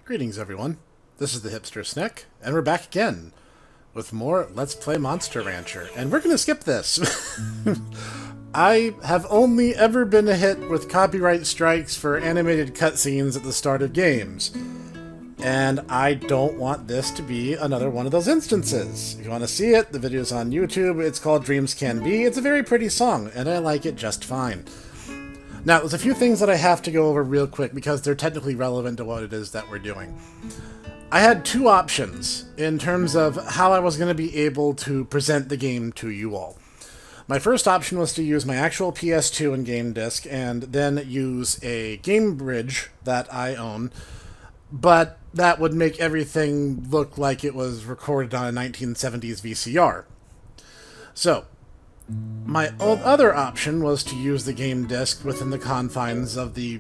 Greetings, everyone. This is the hipster Snek, and we're back again with more Let's Play Monster Rancher. And we're going to skip this. I have only ever been hit with copyright strikes for animated cutscenes at the start of games. And I don't want this to be another one of those instances. If you want to see it, the video's on YouTube. It's called Dreams Can Be. It's a very pretty song, and I like it just fine. Now, there's a few things that I have to go over real quick because they're technically relevant to what it is that we're doing. I had two options in terms of how I was going to be able to present the game to you all. My first option was to use my actual PS2 and game disc and then use a game bridge that I own, but that would make everything look like it was recorded on a 1970s VCR. So, my other option was to use the game disc within the confines of the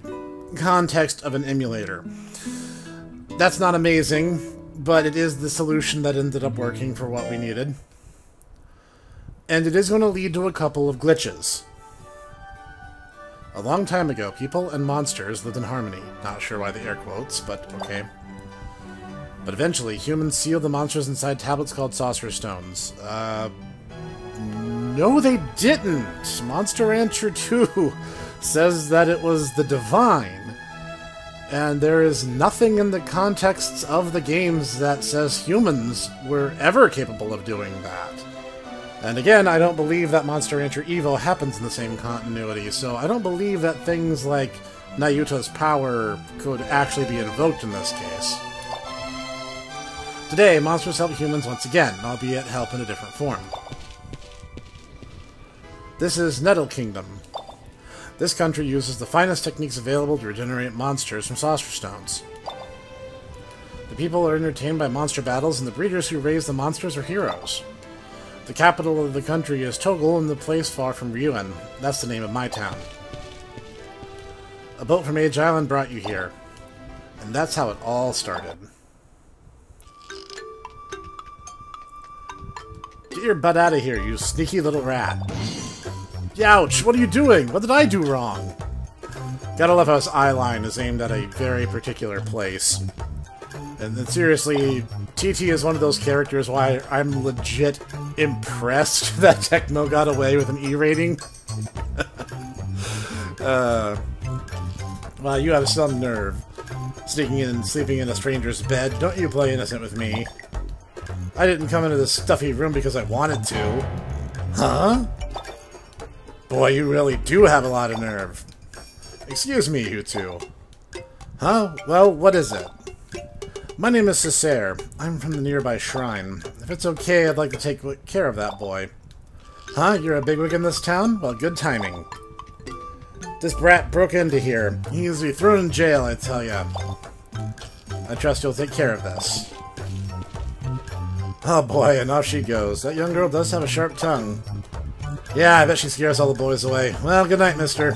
context of an emulator. That's not amazing, but it is the solution that ended up working for what we needed. And it is going to lead to a couple of glitches. A long time ago, people and monsters lived in harmony. Not sure why the air quotes, but okay. But eventually, humans sealed the monsters inside tablets called Saucer Stones. No, they didn't! Monster Rancher 2 says that it was the Divine. And there is nothing in the contexts of the games that says humans were ever capable of doing that. And again, I don't believe that Monster Rancher Evo happens in the same continuity, so I don't believe that things like Nayuta's power could actually be invoked in this case. Today, monsters help humans once again, albeit help in a different form. This is Nettle Kingdom. This country uses the finest techniques available to regenerate monsters from Saucer Stones. The people are entertained by monster battles, and the breeders who raise the monsters are heroes. The capital of the country is Togle, and the place far from Ryuen. That's the name of my town. A boat from Age Island brought you here. And that's how it all started. Get your butt out of here, you sneaky little rat. Ouch! What are you doing? What did I do wrong? Gotta love how his eye line is aimed at a very particular place. And seriously, TT is one of those characters why I'm legit impressed that Tecmo got away with an E rating. Well, you have some nerve. Sneaking in and sleeping in a stranger's bed. Don't you play innocent with me. I didn't come into this stuffy room because I wanted to. Huh? Boy, you really do have a lot of nerve. Excuse me, you two. Huh? Well, what is it? My name is Cessair. I'm from the nearby shrine. If it's okay, I'd like to take care of that boy. Huh? You're a bigwig in this town? Well, good timing. This brat broke into here. He needs to be thrown in jail, I tell ya. I trust you'll take care of this. Oh boy, and off she goes. That young girl does have a sharp tongue. Yeah, I bet she scares all the boys away. Well, good night, mister.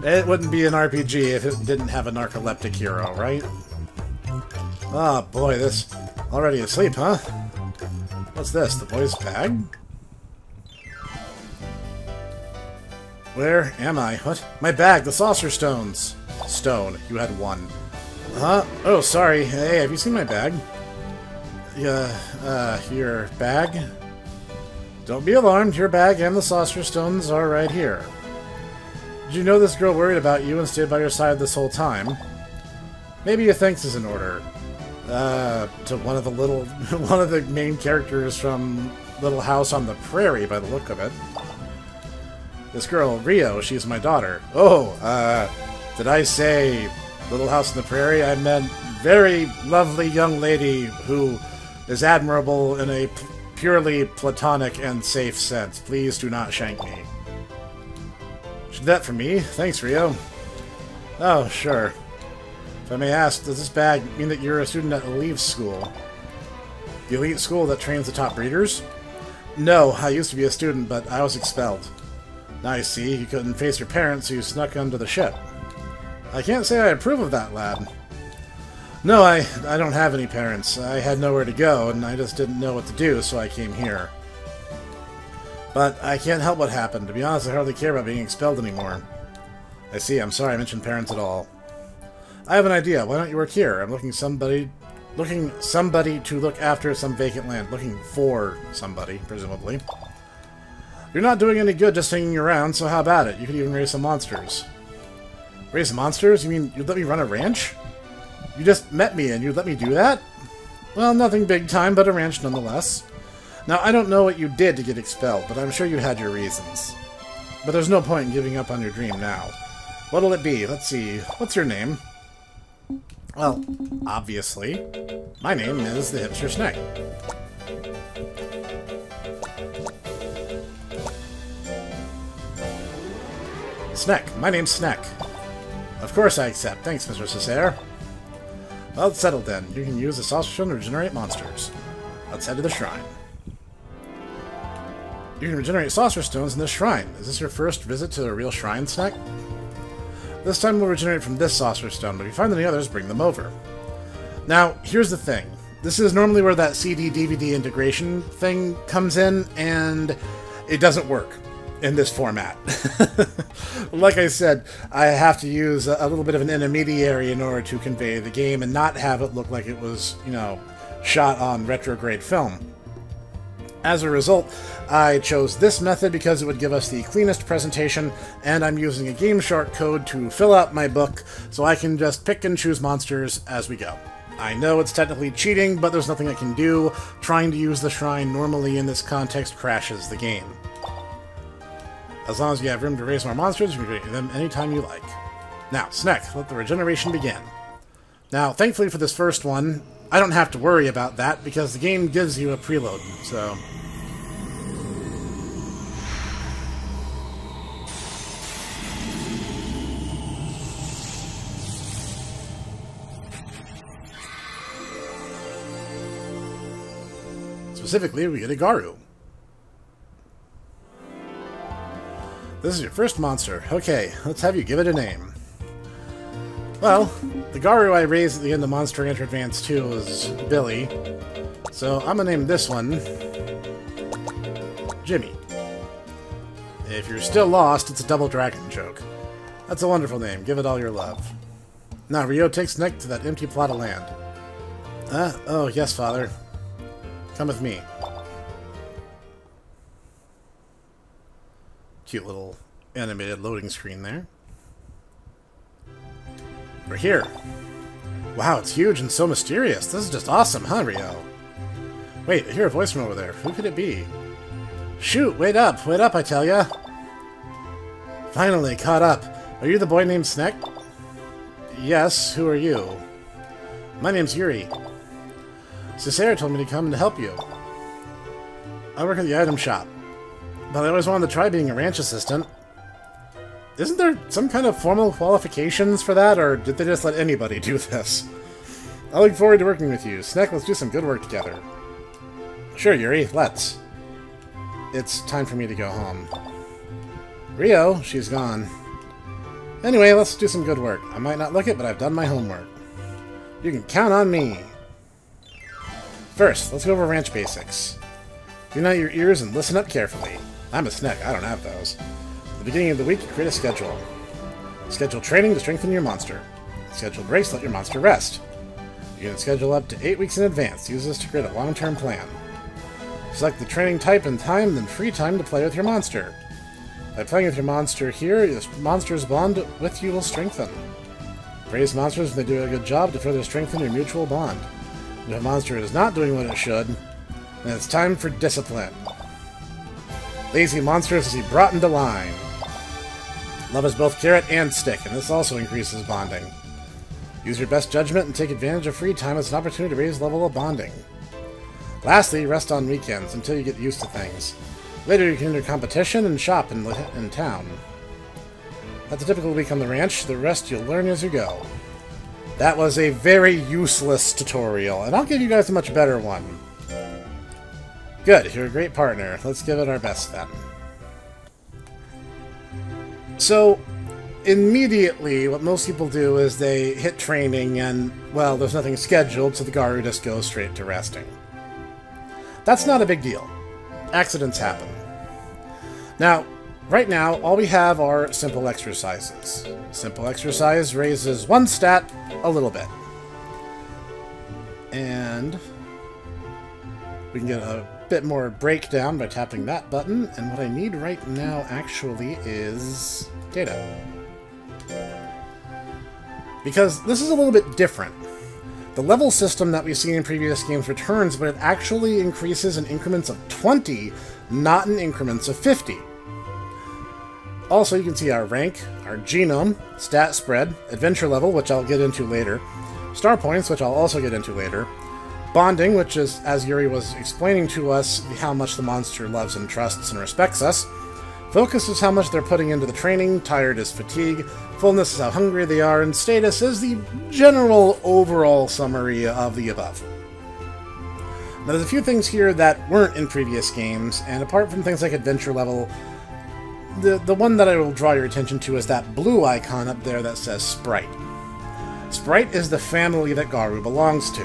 It wouldn't be an RPG if it didn't have a narcoleptic hero, right? Oh boy, this... Already asleep, huh? What's this, the boy's bag? Where am I? What? My bag, the Saucer Stones! Stone, you had one. Huh? Oh, sorry. Hey, have you seen my bag? Your bag? Don't be alarmed, your bag and the Saucer Stones are right here. Did you know this girl worried about you and stayed by your side this whole time? Maybe your thanks is in order. To one of the main characters from Little House on the Prairie, by the look of it. This girl, Rio, she's my daughter. Oh, did I say Little House on the Prairie? I meant very lovely young lady who is admirable in a purely platonic and safe sense. Please do not shank me. Should that for me? Thanks, Rio. Oh, sure. If I may ask, does this bag mean that you're a student at Elite School? The elite school that trains the top breeders? No, I used to be a student, but I was expelled. Now I see, you couldn't face your parents, so you snuck onto the ship. I can't say I approve of that, lad. No, I don't have any parents. I had nowhere to go, and I just didn't know what to do, so I came here. But I can't help what happened. To be honest, I hardly care about being expelled anymore. I see, I'm sorry I mentioned parents at all. I have an idea. Why don't you work here? I'm looking somebody to look after some vacant land. Looking for somebody, presumably. You're not doing any good just hanging around, so how about it? You could even raise some monsters. Raise monsters? You mean you'd let me run a ranch? You just met me and you'd let me do that? Well, nothing big time, but a ranch nonetheless. Now, I don't know what you did to get expelled, but I'm sure you had your reasons. But there's no point in giving up on your dream now. What'll it be? Let's see. What's your name? Well, obviously, my name is the Hipster Snek. Snek. My name's Snek. Of course I accept. Thanks, Mr. Cessair. Well, it's settled then. You can use the saucer stone to regenerate monsters. Let's head to the shrine. You can regenerate saucer stones in this shrine. Is this your first visit to a real shrine, Snek? This time we'll regenerate from this saucer stone, but if you find any others, bring them over. Now, here's the thing. This is normally where that CD-DVD integration thing comes in, and it doesn't work in this format. Like I said, I have to use a little bit of an intermediary in order to convey the game and not have it look like it was, you know, shot on retrograde film. As a result, I chose this method because it would give us the cleanest presentation, and I'm using a GameShark code to fill out my book, so I can just pick and choose monsters as we go. I know it's technically cheating, but there's nothing I can do. Trying to use the shrine normally in this context crashes the game. As long as you have room to raise more monsters, you can create them anytime you like. Now, Snek, let the regeneration begin. Now, thankfully for this first one, I don't have to worry about that, because the game gives you a preload, so... Specifically, we get a Garu. This is your first monster. Okay, let's have you give it a name. Well, the Garu I raised at the end of Monster Rancher Advance 2 was Billy, so I'm gonna name this one Jimmy. If you're still lost, it's a double dragon joke. That's a wonderful name. Give it all your love. Now, Rio takes Snek to that empty plot of land. Oh, yes, father. Come with me. Cute little animated loading screen there. We're here. Wow, it's huge and so mysterious. This is just awesome, huh, Rio? Wait, I hear a voice from over there. Who could it be? Shoot, wait up, I tell ya. Finally, caught up. Are you the boy named Snek? Yes, who are you? My name's Yuri. Cessair told me to come to help you. I work at the item shop, but I always wanted to try being a ranch assistant. Isn't there some kind of formal qualifications for that, or did they just let anybody do this? I look forward to working with you. Snek, let's do some good work together. Sure, Yuri, let's. It's time for me to go home. Rio, she's gone. Anyway, let's do some good work. I might not look it, but I've done my homework. You can count on me. First, let's go over ranch basics. Tune out your ears and listen up carefully. I'm a Snek, I don't have those. At the beginning of the week, you create a schedule. Schedule training to strengthen your monster. Schedule breaks to let your monster rest. You can schedule up to 8 weeks in advance. Use this to create a long-term plan. Select the training type and time, then free time to play with your monster. By playing with your monster here, your monster's bond with you will strengthen. Praise monsters when they do a good job to further strengthen your mutual bond. If a monster is not doing what it should, then it's time for discipline. Lazy monsters to be brought into line. Love is both carrot and stick, and this also increases bonding. Use your best judgment and take advantage of free time as an opportunity to raise the level of bonding. Lastly, rest on weekends until you get used to things. Later you can enter competition and shop in town. That's a typical week on the ranch. The rest you'll learn as you go. That was a very useless tutorial, and I'll give you guys a much better one. Good, you're a great partner. Let's give it our best then. So, immediately, what most people do is they hit training and, well, there's nothing scheduled, so the Garu just goes straight to resting. That's not a big deal. Accidents happen. Now, right now, all we have are simple exercises. Simple exercise raises one stat a little bit. And we can get a bit more breakdown by tapping that button. And what I need right now, actually, is data. Because this is a little bit different. The level system that we've seen in previous games returns, but it actually increases in increments of 20, not in increments of 50. Also, you can see our rank, our genome, stat spread, adventure level, which I'll get into later, star points, which I'll also get into later, bonding, which is, as Yuri was explaining to us, how much the monster loves and trusts and respects us. Focus is how much they're putting into the training, tired is fatigue, fullness is how hungry they are, and status is the general overall summary of the above. Now, there's a few things here that weren't in previous games, and apart from things like adventure level, the one that I will draw your attention to is that blue icon up there that says Sprite. Sprite is the family that Garu belongs to.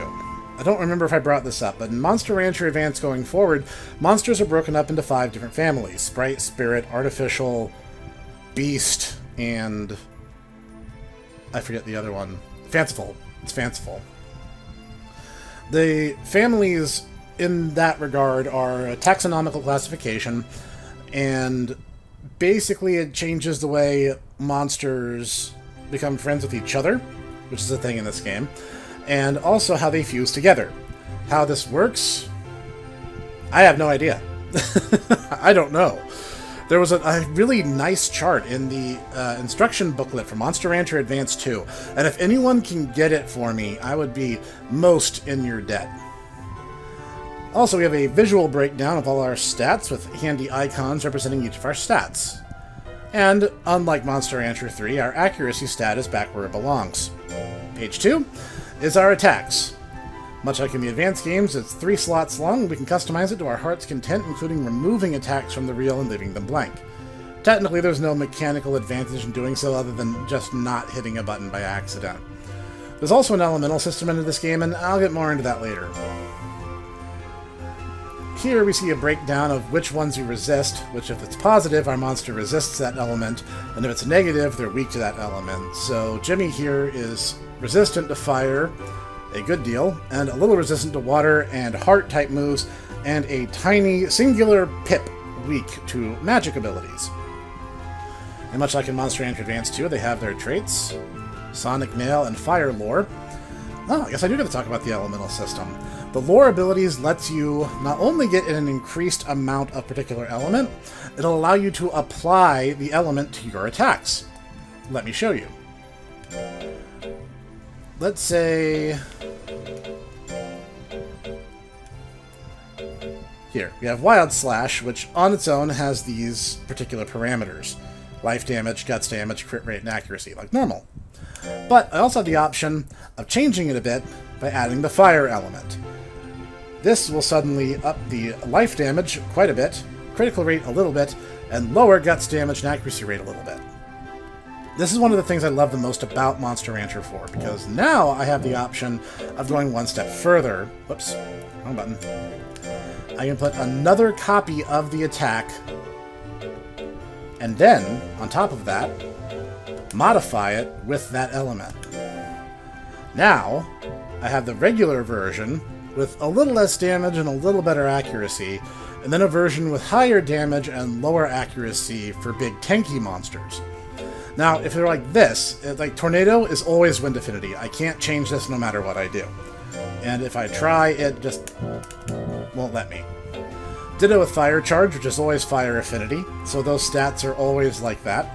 I don't remember if I brought this up, but in Monster Rancher Advance going forward, monsters are broken up into 5 different families. Sprite, Spirit, Artificial, Beast, and I forget the other one. Fanciful. It's Fanciful. The families in that regard are a taxonomical classification, and basically it changes the way monsters become friends with each other, which is a thing in this game, and also how they fuse together. How this works, I have no idea. I don't know. There was a really nice chart in the instruction booklet for Monster Rancher Advance 2, and if anyone can get it for me, I would be most in your debt. Also, we have a visual breakdown of all our stats with handy icons representing each of our stats. And, unlike Monster Rancher 3, our accuracy stat is back where it belongs. Page 2 is our attacks. Much like in the advanced games, it's 3 slots long, and we can customize it to our heart's content, including removing attacks from the reel and leaving them blank. Technically, there's no mechanical advantage in doing so other than just not hitting a button by accident. There's also an elemental system into this game, and I'll get more into that later. Here we see a breakdown of which ones you resist, which if it's positive, our monster resists that element, and if it's negative, they're weak to that element. So Jimmy here is resistant to fire, a good deal, and a little resistant to water and heart-type moves, and a tiny singular pip weak to magic abilities. And much like in Monster Rancher Advance 2, they have their traits, Sonic Mail and Fire Lore. Oh, I guess I do get to talk about the elemental system. The lore abilities lets you not only get an increased amount of particular element, it'll allow you to apply the element to your attacks. Let me show you. Let's say... Here, we have Wild Slash, which on its own has these particular parameters. Life damage, guts damage, crit rate, and accuracy, like normal. But I also have the option of changing it a bit by adding the fire element. This will suddenly up the life damage quite a bit, critical rate a little bit, and lower guts damage and accuracy rate a little bit. This is one of the things I love the most about Monster Rancher 4, because now I have the option of going one step further. Whoops, wrong button. I can put another copy of the attack, and then, on top of that, modify it with that element. Now, I have the regular version with a little less damage and a little better accuracy, and then a version with higher damage and lower accuracy for big tanky monsters. Now, if they're like this, like Tornado is always Wind Affinity. I can't change this no matter what I do. And if I try, it just won't let me. Ditto with Fire Charge, which is always Fire Affinity, so those stats are always like that.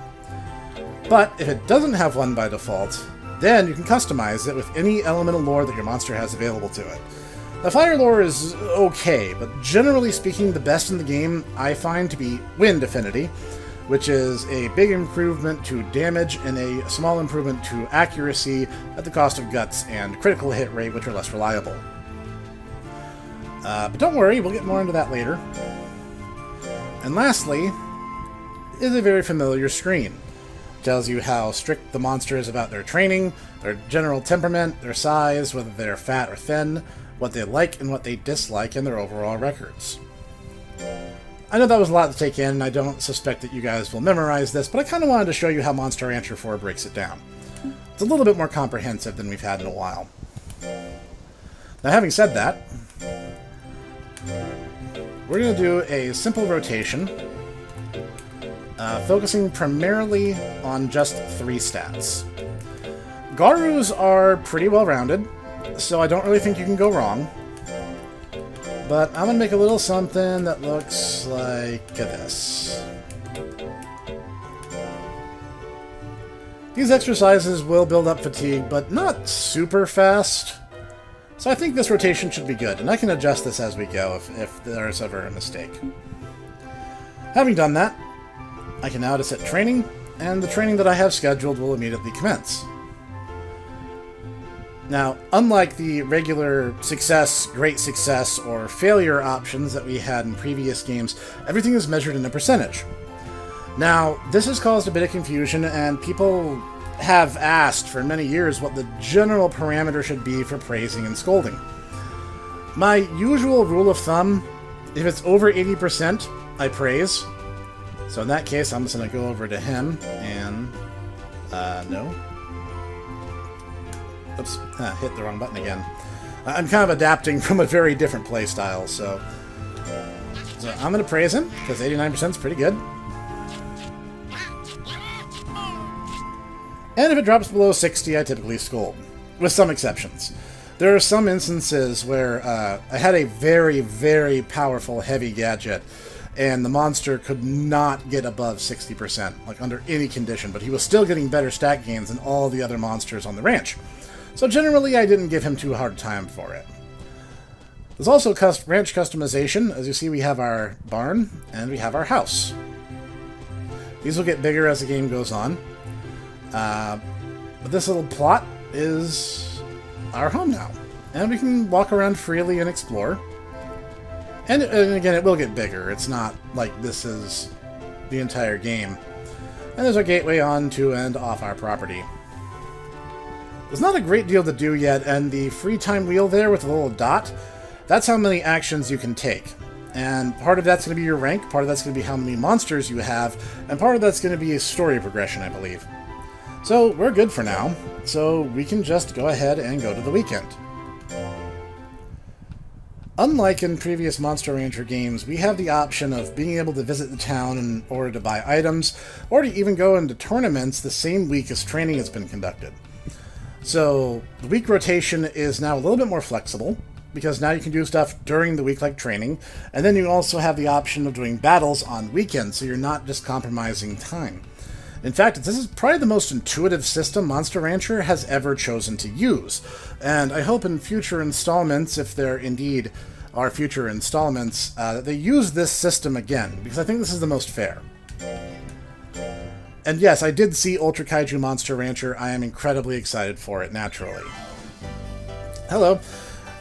But if it doesn't have one by default, then you can customize it with any elemental lore that your monster has available to it. The fire lore is okay, but generally speaking, the best in the game I find to be Wind Affinity, which is a big improvement to damage and a small improvement to accuracy at the cost of guts and critical hit rate, which are less reliable. But don't worry, we'll get more into that later. And lastly, is a very familiar screen. It tells you how strict the monster is about their training, their general temperament, their size, whether they're fat or thin, what they like and what they dislike, and their overall records. I know that was a lot to take in, and I don't suspect that you guys will memorize this, but I kind of wanted to show you how Monster Rancher 4 breaks it down. It's a little bit more comprehensive than we've had in a while. Now, having said that, we're going to do a simple rotation, focusing primarily on just 3 stats. Garus are pretty well-rounded, so I don't really think you can go wrong. But I'm going to make a little something that looks like this. These exercises will build up fatigue, but not super fast. So I think this rotation should be good, and I can adjust this as we go if there's ever a mistake. Having done that, I can now just hit training, and the training that I have scheduled will immediately commence. Now, unlike the regular success, great success, or failure options that we had in previous games, everything is measured in a percentage. Now, this has caused a bit of confusion, and people have asked for many years what the general parameter should be for praising and scolding. My usual rule of thumb, if it's over 80%, I praise. So in that case, I'm just going to go over to him, and... no. Oops, hit the wrong button again. I'm kind of adapting from a very different playstyle, so I'm going to praise him, because 89% is pretty good. And if it drops below 60, I typically scold, with some exceptions. There are some instances where I had a very, very powerful heavy gadget, and the monster could not get above 60%, like under any condition, but he was still getting better stat gains than all the other monsters on the ranch. So generally, I didn't give him too hard a time for it. There's also ranch customization. As you see, we have our barn, and we have our house. These will get bigger as the game goes on. But this little plot is our home now. And we can walk around freely and explore. And again, it will get bigger. It's not like this is the entire game. And there's our gateway on to and off our property. There's not a great deal to do yet, and the free time wheel there with the little dot, that's how many actions you can take. And part of that's going to be your rank, part of that's going to be how many monsters you have, and part of that's going to be a story progression, I believe. So we're good for now, so we can just go ahead and go to the weekend. Unlike in previous Monster Rancher games, we have the option of being able to visit the town in order to buy items, or to even go into tournaments the same week as training has been conducted. So the week rotation is now a little bit more flexible, because now you can do stuff during the week like training, and then you also have the option of doing battles on weekends, so you're not just compromising time. In fact, this is probably the most intuitive system Monster Rancher has ever chosen to use, and I hope in future installments, if there indeed are future installments, that they use this system again, because I think this is the most fair. And yes, I did see Ultra Kaiju Monster Rancher. I am incredibly excited for it, naturally. Hello.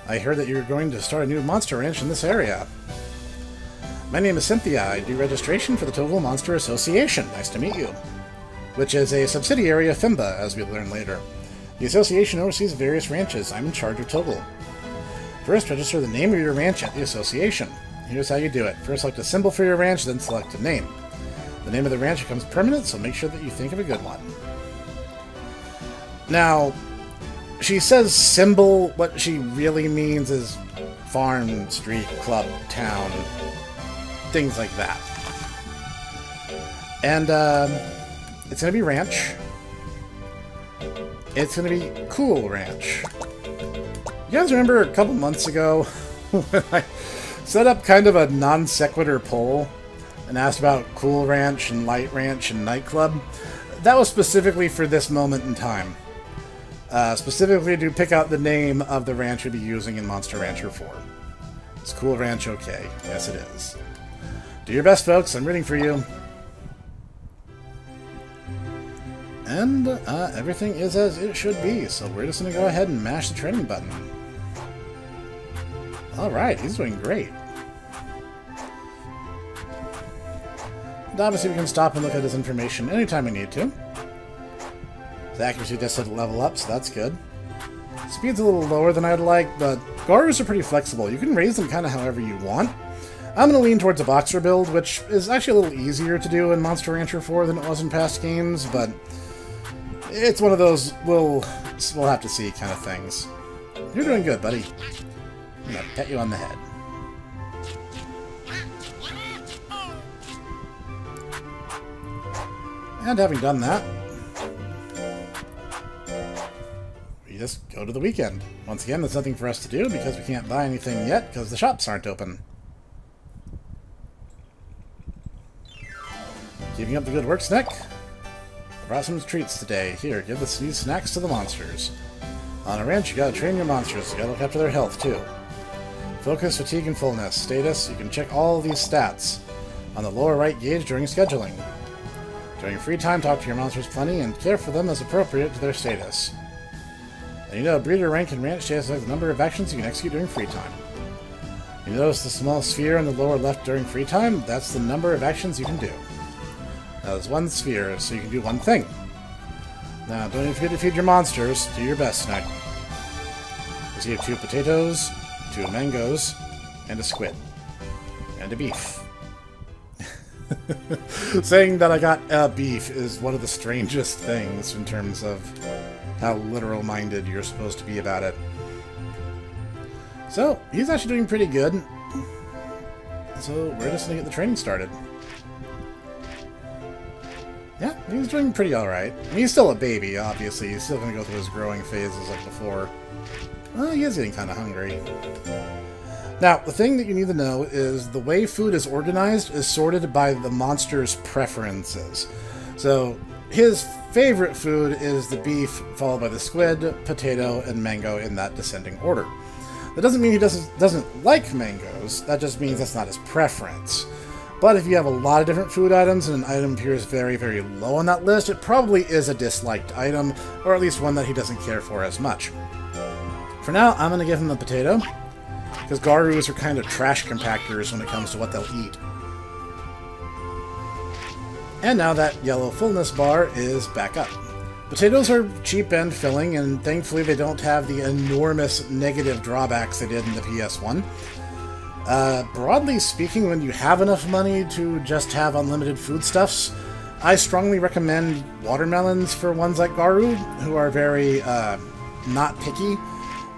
I heard that you're going to start a new monster ranch in this area. My name is Cynthia. I do registration for the Togle Monster Association. Nice to meet you. Which is a subsidiary of FIMBA, as we'll learn later. The association oversees various ranches. I'm in charge of Togle. First, register the name of your ranch at the association. Here's how you do it. First, select a symbol for your ranch, then select a name. The name of the ranch becomes permanent, so make sure that you think of a good one. Now, she says symbol. What she really means is farm, street, club, town, things like that. And it's going to be ranch. It's going to be Cool Ranch. You guys remember a couple months ago when I set up kind of a non sequitur poll and asked about Cool Ranch and Light Ranch and Nightclub? That was specifically for this moment in time. Specifically to pick out the name of the ranch we'll be using in Monster Rancher 4. Is Cool Ranch okay? Yes, it is. Do your best, folks. I'm rooting for you. And everything is as it should be, so we're just going to go ahead and mash the training button. Alright, he's doing great. And obviously we can stop and look at his information anytime we need to. His accuracy just did level up, so that's good. Speed's a little lower than I'd like, but Garus are pretty flexible. You can raise them kind of however you want. I'm going to lean towards a boxer build, which is actually a little easier to do in Monster Rancher 4 than it was in past games, but it's one of those we'll have to see kind of things. You're doing good, buddy. I'm going to pet you on the head. And having done that, we just go to the weekend. Once again, there's nothing for us to do because we can't buy anything yet because the shops aren't open. Keeping up the good work, Snek? I brought some treats today. Here, give these snacks to the monsters. On a ranch, you gotta train your monsters. You gotta look after their health, too. Focus, fatigue, and fullness. Status, you can check all of these stats on the lower right gauge during scheduling. During free time, talk to your monsters plenty and care for them as appropriate to their status. And you know, breeder rank and ranch status has the number of actions you can execute during free time. You notice the small sphere on the lower left during free time? That's the number of actions you can do. Now, there's one sphere, so you can do one thing. Now, don't even forget to feed your monsters. Do your best, Snek. Receive 2 potatoes, 2 mangoes, and a squid. And a beef. Saying that I got a beef is one of the strangest things in terms of how literal-minded you're supposed to be about it. So, he's actually doing pretty good. So, we're just going to get the training started. Yeah, he's doing pretty alright. I mean, he's still a baby, obviously. He's still going to go through his growing phases like before. Well, he is getting kind of hungry. Now, the thing that you need to know is the way food is organized is sorted by the monster's preferences. So, his favorite food is the beef, followed by the squid, potato, and mango in that descending order. That doesn't mean he doesn't like mangoes, that just means that's not his preference. But if you have a lot of different food items and an item appears very, very low on that list, it probably is a disliked item, or at least one that he doesn't care for as much. For now, I'm going to give him the potato, because Garus are kind of trash compactors when it comes to what they'll eat. And now that yellow fullness bar is back up. Potatoes are cheap and filling, and thankfully they don't have the enormous negative drawbacks they did in the PS1. Broadly speaking, when you have enough money to just have unlimited foodstuffs, I strongly recommend watermelons for ones like Garu, who are very not picky.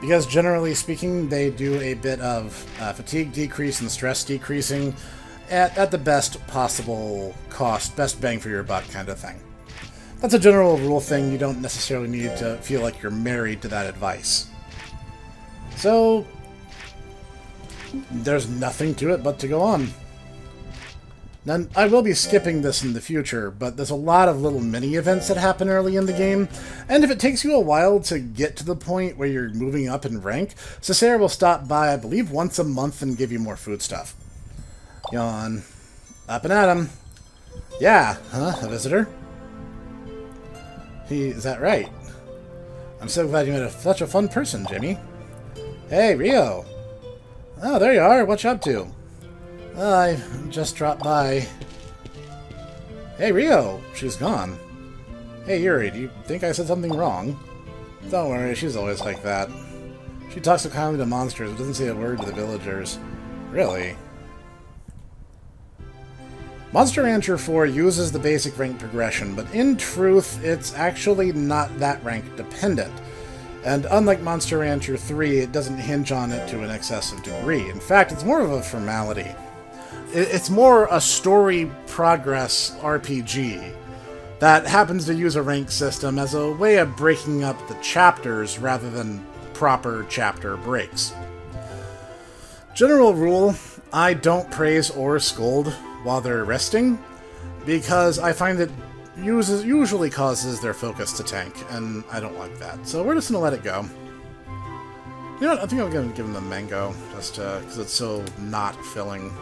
Because generally speaking, they do a bit of fatigue decrease and stress decreasing at the best possible cost, best bang for your buck kind of thing. That's a general rule thing. You don't necessarily need to feel like you're married to that advice. So, there's nothing to it but to go on. Now, I will be skipping this in the future, but there's a lot of little mini-events that happen early in the game, and if it takes you a while to get to the point where you're moving up in rank, Cicera will stop by, I believe, once a month and give you more food stuff. Yawn. Up and at 'em. Yeah, huh? A visitor? Is that right? I'm so glad you met such a fun person, Jimmy. Hey, Rio! Oh, there you are. What you up to? I just dropped by. Hey, Rio! She's gone. Hey, Yuri, do you think I said something wrong? Don't worry, she's always like that. She talks so kindly to monsters, but doesn't say a word to the villagers. Really? Monster Rancher 4 uses the basic rank progression, but in truth, it's actually not that rank dependent. And unlike Monster Rancher 3, it doesn't hinge on it to an excessive degree. In fact, it's more of a formality. It's more a story progress RPG that happens to use a rank system as a way of breaking up the chapters rather than proper chapter breaks. General rule, I don't praise or scold while they're resting, because I find it usually causes their focus to tank, and I don't like that. So we're just going to let it go. You know what, I think I'm going to give him the mango, just because it's so not filling.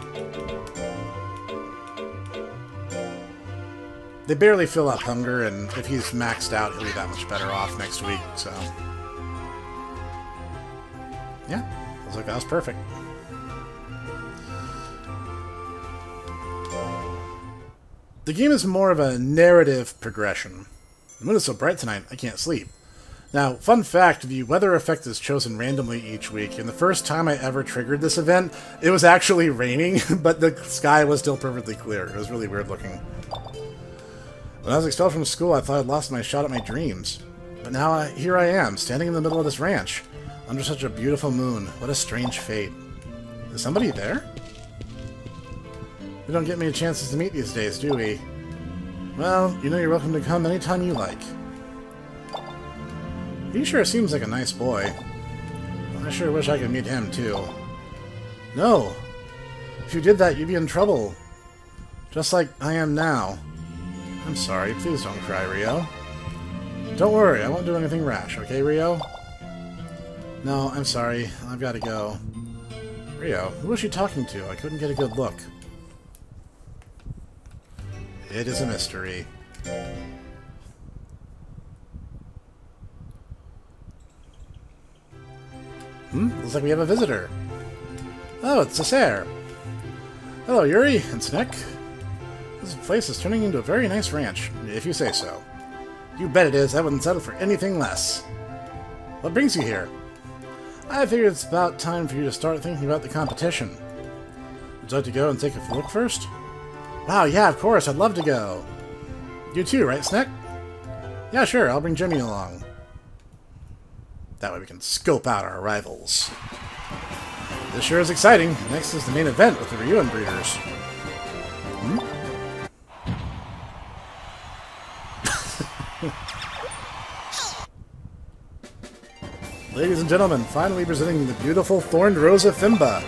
They barely fill up hunger, and if he's maxed out, he'll be that much better off next week, so... yeah, looks like that was perfect. The game is more of a narrative progression. The moon is so bright tonight, I can't sleep. Now, fun fact, the weather effect is chosen randomly each week, and the first time I ever triggered this event, it was actually raining, but the sky was still perfectly clear. It was really weird looking. When I was expelled from school, I thought I'd lost my shot at my dreams. But now here I am, standing in the middle of this ranch, under such a beautiful moon. What a strange fate. Is somebody there? We don't get many chances to meet these days, do we? Well, you know you're welcome to come anytime you like. He sure seems like a nice boy. I sure wish I could meet him, too. No! If you did that, you'd be in trouble. Just like I am now. I'm sorry, please don't cry, Rio. Don't worry, I won't do anything rash, okay, Rio? No, I'm sorry. I've got to go. Rio, who was she talking to? I couldn't get a good look. It is a mystery. Looks like we have a visitor. Oh, it's Cesare. Hello, Yuri and Snek. This place is turning into a very nice ranch, if you say so. You bet it is. I wouldn't settle for anything less. What brings you here? I figured it's about time for you to start thinking about the competition. Would you like to go and take a look first? Wow, yeah, of course. I'd love to go. You too, right, Snek? Yeah, sure. I'll bring Jimmy along. That way we can scope out our rivals. This sure is exciting. Next is the main event with the Ryuan breeders. Ladies and gentlemen, finally presenting the beautiful Thorned Rose of Fimba,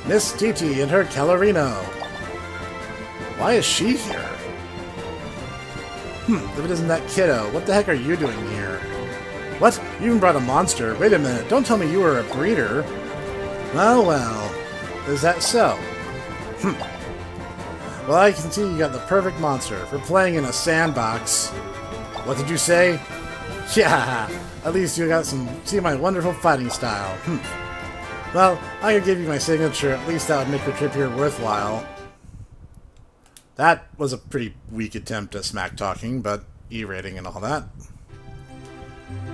Miss Titi and her Calorino. Why is she here? If it isn't that kiddo, what the heck are you doing here? What? You even brought a monster? Wait a minute, don't tell me you were a breeder. Well, well. Is that so? Well, I can see you got the perfect monster for playing in a sandbox. What did you say? Yeah, at least you got see my wonderful fighting style. Well, I could give you my signature, at least that would make your trip here worthwhile. That was a pretty weak attempt at smack talking, but E-rating and all that.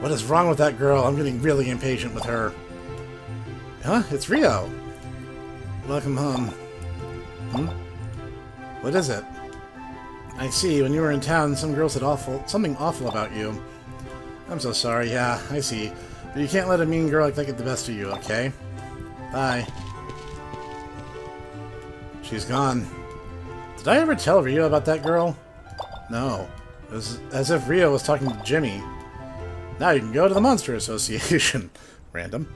What is wrong with that girl? I'm getting really impatient with her. Huh? It's Rio. Welcome home. What is it? I see. When you were in town, some girl said something awful about you. I'm so sorry. Yeah, I see. But you can't let a mean girl like that get the best of you, okay? Bye. She's gone. Did I ever tell Rio about that girl? No. It was as if Rio was talking to Jimmy. Now you can go to the Monster Association. Random.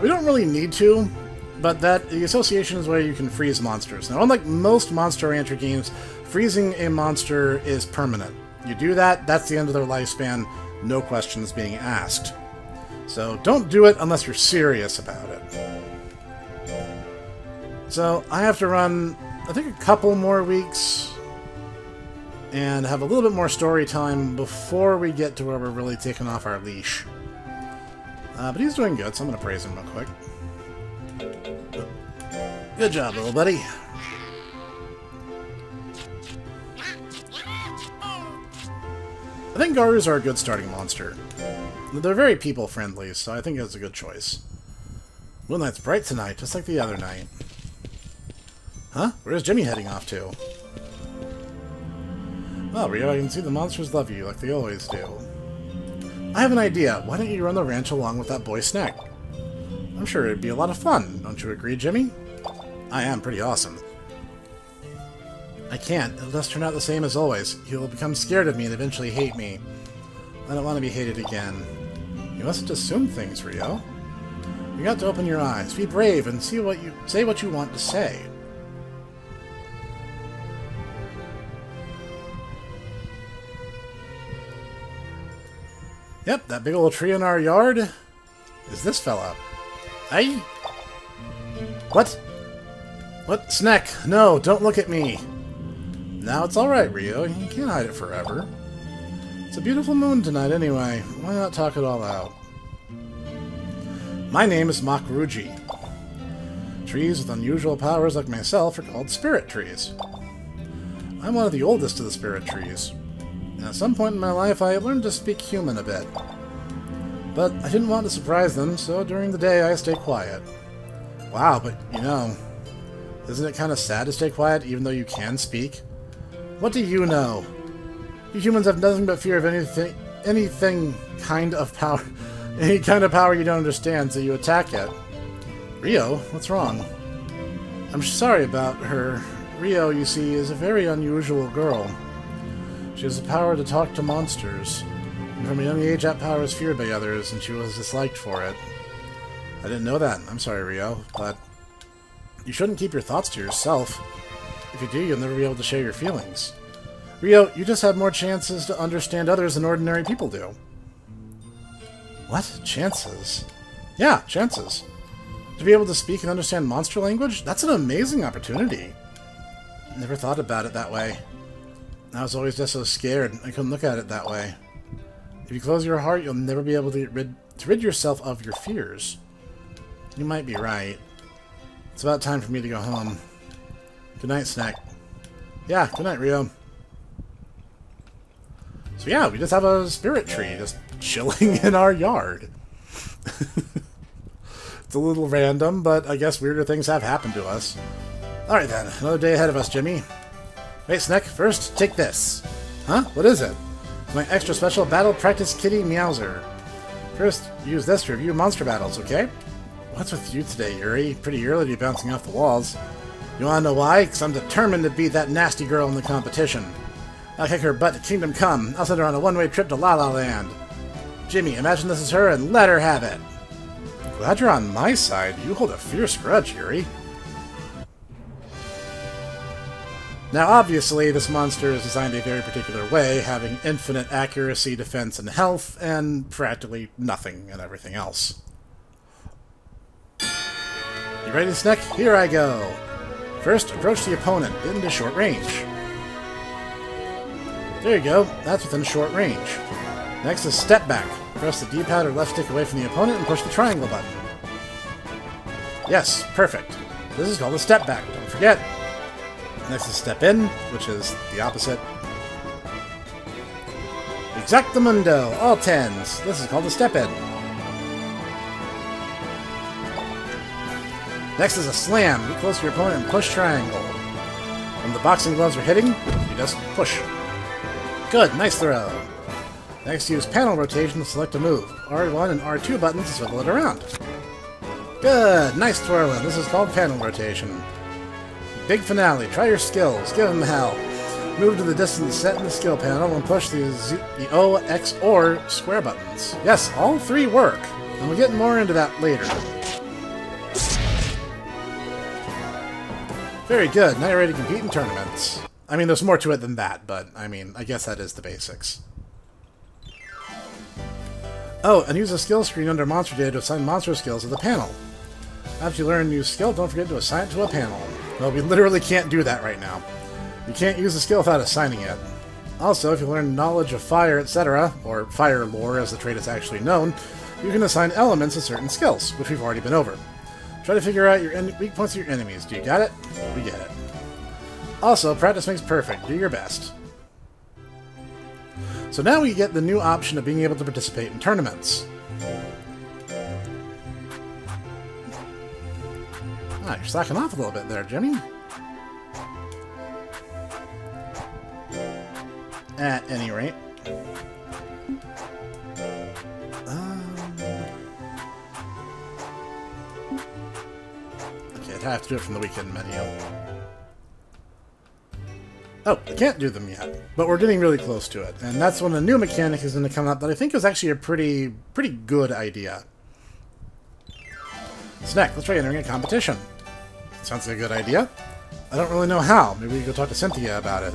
We don't really need to, but the association is where you can freeze monsters. Now, unlike most Monster Rancher games, freezing a monster is permanent. You do that, that's the end of their lifespan, no questions being asked. So don't do it unless you're serious about it. So I have to run, I think, a couple more weeks and have a little bit more story time before we get to where we're really taking off our leash. But he's doing good, so I'm going to praise him real quick. Good job, little buddy. I think Garus are a good starting monster. They're very people-friendly, so I think it's a good choice. Moonlight's bright tonight, just like the other night. Huh? Where's Jimmy heading off to? Well, Rio, I can see the monsters love you, like they always do. I have an idea. Why don't you run the ranch along with that boy Snek? I'm sure it'd be a lot of fun. Don't you agree, Jimmy? I am pretty awesome. I can't. It'll just turn out the same as always. He'll become scared of me and eventually hate me. I don't want to be hated again. You mustn't assume things, Rio. You got to open your eyes. Be brave and say what you want to say. Yep, that big old tree in our yard is this fella. Hey? What? What? Snek! No, don't look at me! Now it's alright, Rio. You can't hide it forever. It's a beautiful moon tonight anyway. Why not talk it all out? My name is Makruji. Trees with unusual powers like myself are called spirit trees. I'm one of the oldest of the spirit trees. And at some point in my life, I learned to speak human a bit. But I didn't want to surprise them, so during the day I stay quiet. Wow, but you know, isn't it kind of sad to stay quiet even though you can speak? What do you know? You humans have nothing but fear of anything kind of power, any kind of power you don't understand, so you attack it. Rio, what's wrong? I'm sorry about her. Rio, you see, is a very unusual girl. She has the power to talk to monsters. And from a young age, that power is feared by others, and she was disliked for it. I didn't know that. I'm sorry, Rio, but you shouldn't keep your thoughts to yourself. If you do, you'll never be able to share your feelings. Rio, you just have more chances to understand others than ordinary people do. What? Chances? Yeah, chances. To be able to speak and understand monster language? That's an amazing opportunity. Never thought about it that way. I was always just so scared, I couldn't look at it that way. If you close your heart, you'll never be able to rid yourself of your fears. You might be right. It's about time for me to go home. Good night, Snek. Yeah, good night, Rio. So yeah, we just have a spirit tree just chilling in our yard. It's a little random, but I guess weirder things have happened to us. Alright then, another day ahead of us, Jimmy. Wait, Snek, first, take this. Huh? What is it? It's my extra special battle practice kitty Meowser. First, use this to review monster battles, okay? What's with you today, Yuri? Pretty early to be bouncing off the walls. You wanna know why? Because I'm determined to beat that nasty girl in the competition. I'll kick her butt to Kingdom Come. I'll send her on a one-way trip to La La Land. Jimmy, imagine this is her and let her have it. Glad you're on my side. You hold a fierce grudge, Yuri. Now, obviously, this monster is designed a very particular way, having infinite accuracy, defense, and health, and practically nothing and everything else. You ready, Snek? Here I go! First, approach the opponent into short range. There you go, that's within short range. Next is step back. Press the D-pad or left stick away from the opponent and push the triangle button. Yes, perfect. This is called a step back, don't forget. Next is step in, which is the opposite. Exactamundo, all tens. This is called a step in. Next is a slam. Get close to your opponent and push triangle. When the boxing gloves are hitting, you just push. Good, nice throw. Next, use panel rotation to select a move. R1 and R2 buttons to swivel it around. Good, nice twirling. This is called panel rotation. Big finale. Try your skills. Give them hell. Move to the distance set in the skill panel and push the O, X, or square buttons. Yes, all three work. And we'll get more into that later. Very good. Now you're ready to compete in tournaments. I mean, there's more to it than that, but, I mean, I guess that is the basics. Oh, and use the skill screen under Monster Data to assign monster skills to the panel. After you learn a new skill, don't forget to assign it to a panel. Well, we literally can't do that right now. You can't use the skill without assigning it. Also, if you learn knowledge of fire, etc., or fire lore as the trait is actually known, you can assign elements to certain skills, which we've already been over. Try to figure out your weak points of your enemies. Do you got it? We get it. Also, practice makes perfect. Do your best. So now we get the new option of being able to participate in tournaments. Ah, you're slacking off a little bit there, Jimmy. At any rate. Okay, I'd have to do it from the weekend menu. Oh, I can't do them yet, but we're getting really close to it, and that's when a new mechanic is going to come up that I think is actually a pretty good idea. Snek, let's try entering a competition. Sounds like a good idea. I don't really know how. Maybe we can go talk to Cynthia about it.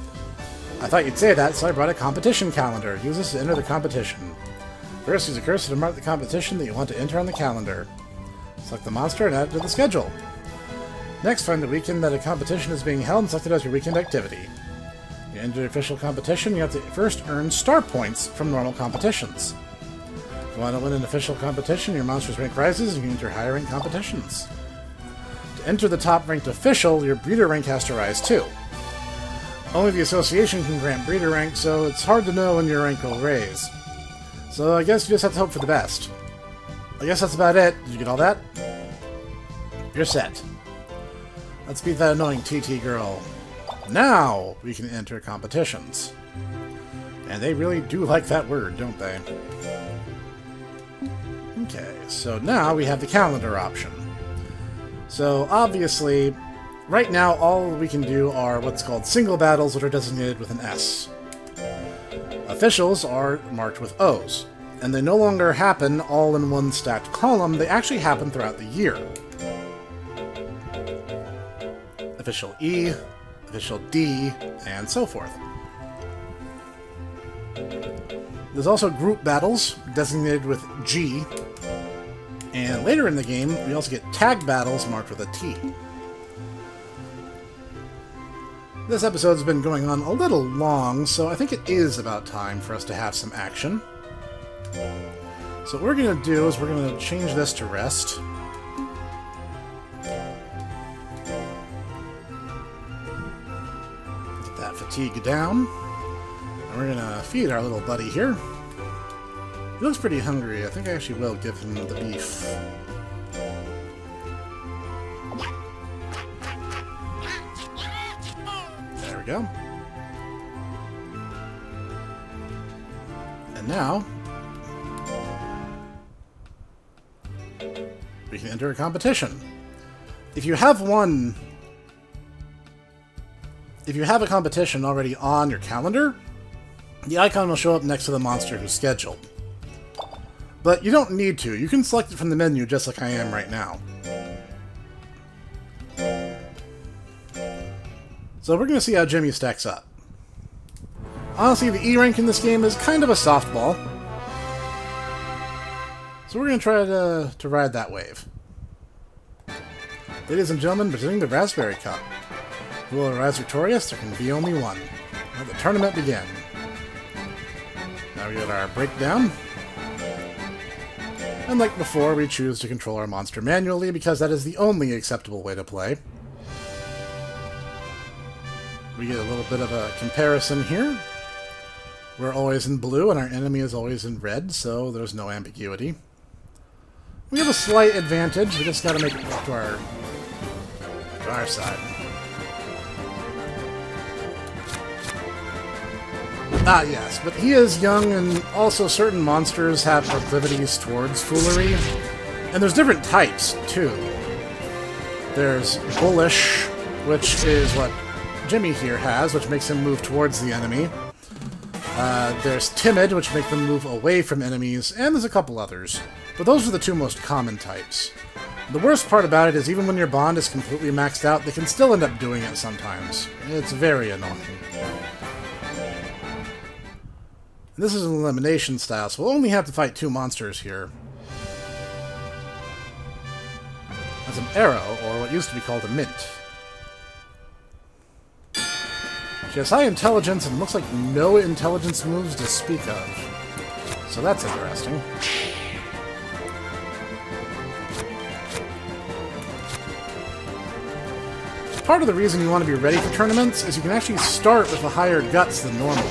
I thought you'd say that, so I brought a competition calendar. Use this to enter the competition. First, use a cursor to mark the competition that you want to enter on the calendar. Select the monster and add it to the schedule. Next, find the weekend that a competition is being held and select it as your weekend activity. You enter the official competition, you have to first earn star points from normal competitions. If you want to win an official competition, your monster's rank rises, and you can enter higher rank competitions. To enter the top-ranked official, your breeder rank has to rise too. Only the association can grant breeder rank, so it's hard to know when your rank will raise. So I guess you just have to hope for the best. I guess that's about it. Did you get all that? You're set. Let's beat that annoying TT girl. Now we can enter competitions. And they really do like that word, don't they? Okay, so now we have the calendar option. So obviously, right now all we can do are what's called single battles, which are designated with an S. Officials are marked with O's, and they no longer happen all in one stacked column, they actually happen throughout the year. Official E, official D, and so forth. There's also group battles, designated with G, and later in the game, we also get tag battles marked with a T. This episode's been going on a little long, so I think it is about time for us to have some action. So what we're going to do is we're going to change this to rest. Get that fatigue down. And we're going to feed our little buddy here. He looks pretty hungry. I think I actually will give him the beef. There we go. And now we can enter a competition. If you have a competition already on your calendar, the icon will show up next to the monster who's scheduled. But you don't need to. You can select it from the menu just like I am right now. So we're going to see how Jimmy stacks up. Honestly, the E rank in this game is kind of a softball. So we're going to try to ride that wave. Ladies and gentlemen, presenting the Raspberry Cup. Who will arise victorious? There can be only one. Let the tournament begin. Now we get our breakdown. And like before, we choose to control our monster manually because that is the only acceptable way to play. We get a little bit of a comparison here. We're always in blue and our enemy is always in red, so there's no ambiguity. We have a slight advantage, we just gotta make it to our side. Ah, yes, but he is young, and also certain monsters have proclivities towards foolery. And there's different types, too. There's bullish, which is what Jimmy here has, which makes him move towards the enemy. There's timid, which make them move away from enemies, and there's a couple others. But those are the two most common types. The worst part about it is even when your bond is completely maxed out, they can still end up doing it sometimes. It's very annoying. This is an elimination style, so we'll only have to fight 2 monsters here. That's an arrow, or what used to be called a mint. She has high intelligence and looks like no intelligence moves to speak of. So that's interesting. Part of the reason you want to be ready for tournaments is you can actually start with a higher guts than normal.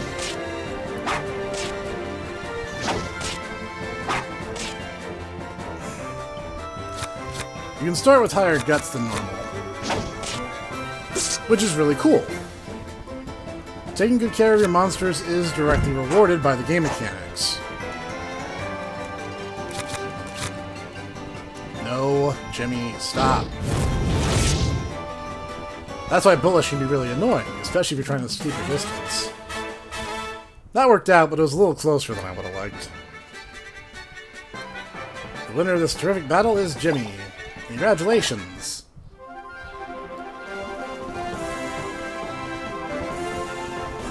You can start with higher guts than normal, which is really cool. Taking good care of your monsters is directly rewarded by the game mechanics. No, Jimmy, stop. That's why bullish can be really annoying, especially if you're trying to keep your distance. That worked out, but it was a little closer than I would have liked. The winner of this terrific battle is Jimmy. Congratulations!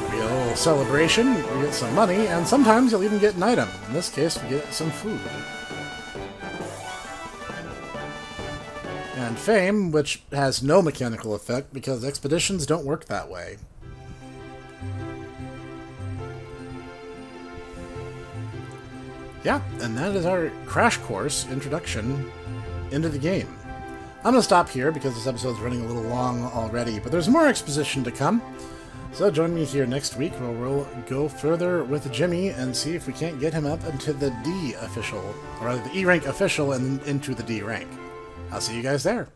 We get a little celebration, we get some money, and sometimes you'll even get an item. In this case, we get some food. And fame, which has no mechanical effect because expeditions don't work that way. Yeah, and that is our crash course introduction into the game. I'm going to stop here because this episode's running a little long already, but there's more exposition to come. So join me here next week where we'll go further with Jimmy and see if we can't get him up into the D official, or rather the E rank official and into the D rank. I'll see you guys there.